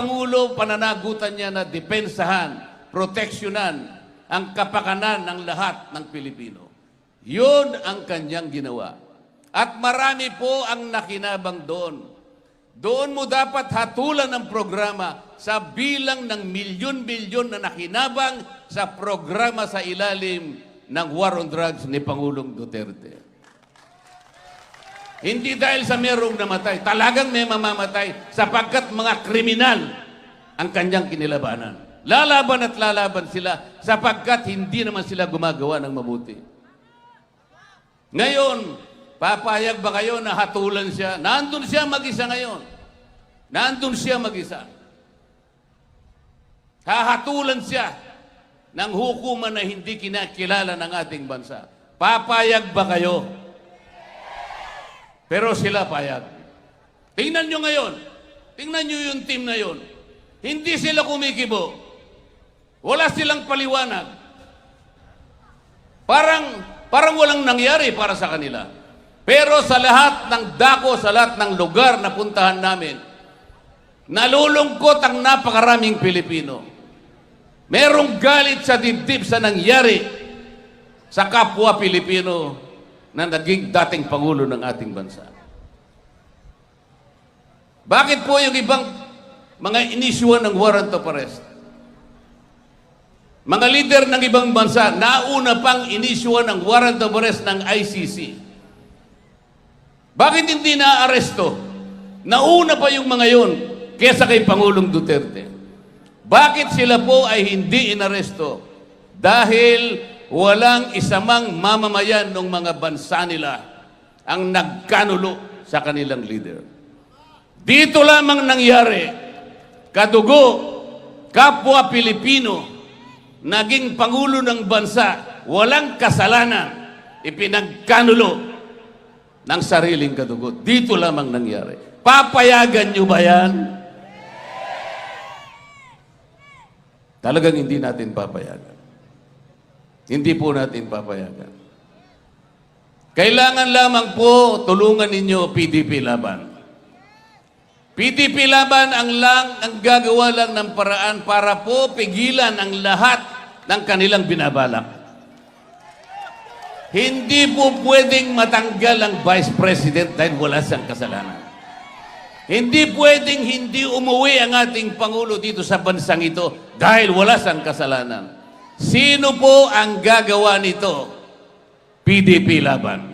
Pangulo, pananagutan niya na depensahan, proteksyonan ang kapakanan ng lahat ng Pilipino. Yun ang kanyang ginawa. At marami po ang nakinabang doon. Doon mo dapat hatulan ng programa sa bilang ng milyon-milyon na nakinabang sa programa sa ilalim ng War on Drugs ni Pangulong Duterte. Hindi dahil sa merong namatay, talagang may mamamatay sapagkat mga kriminal ang kanyang kinilabanan. Lalaban at lalaban sila sapagkat hindi naman sila gumagawa ng mabuti. Ngayon, papayag ba kayo na hatulan siya? Nandun siya mag-isa ngayon. Nandun siya mag-isa. Hahatulan siya ng hukuman na hindi kinakilala ng ating bansa. Papayag ba kayo? Pero sila payag. Tingnan nyo ngayon. Tingnan nyo yung team na yun. Hindi sila kumikibo. Wala silang paliwanag. Parang walang nangyari para sa kanila. Pero sa lahat ng dako, sa lahat ng lugar na puntahan namin, nalulungkot ang napakaraming Pilipino. Merong galit sa dibdib sa nangyari sa kapwa Pilipino na naging dating Pangulo ng ating bansa. Bakit po yung ibang mga inisyuan ng warrant of arrest? Mga leader ng ibang bansa, nauna pang inisyuan ng warrant of arrest ng ICC. Bakit hindi na-aresto? Nauna pa yung mga yun kesa kay Pangulong Duterte. Bakit sila po ay hindi inaresto? Dahil walang isamang mamamayan ng mga bansa nila ang nagkanulo sa kanilang leader. Dito lamang nangyari, kadugo, kapwa Pilipino, naging Pangulo ng bansa, walang kasalanan, ipinagkanulo ng sariling kadugo. Dito lamang nangyari. Papayagan nyo ba yan? Talagang hindi natin papayagan. Hindi po natin papayagan. Kailangan lamang po tulungan ninyo PDP Laban. PDP Laban ang gagawa lang ng paraan para po pigilan ang lahat ng kanilang binabalak. Hindi po pwedeng matanggal ang Vice President dahil wala siyang kasalanan. Hindi pwedeng hindi umuwi ang ating Pangulo dito sa bansang ito dahil wala siyang kasalanan. Sino po ang gagawa nito? PDP Laban.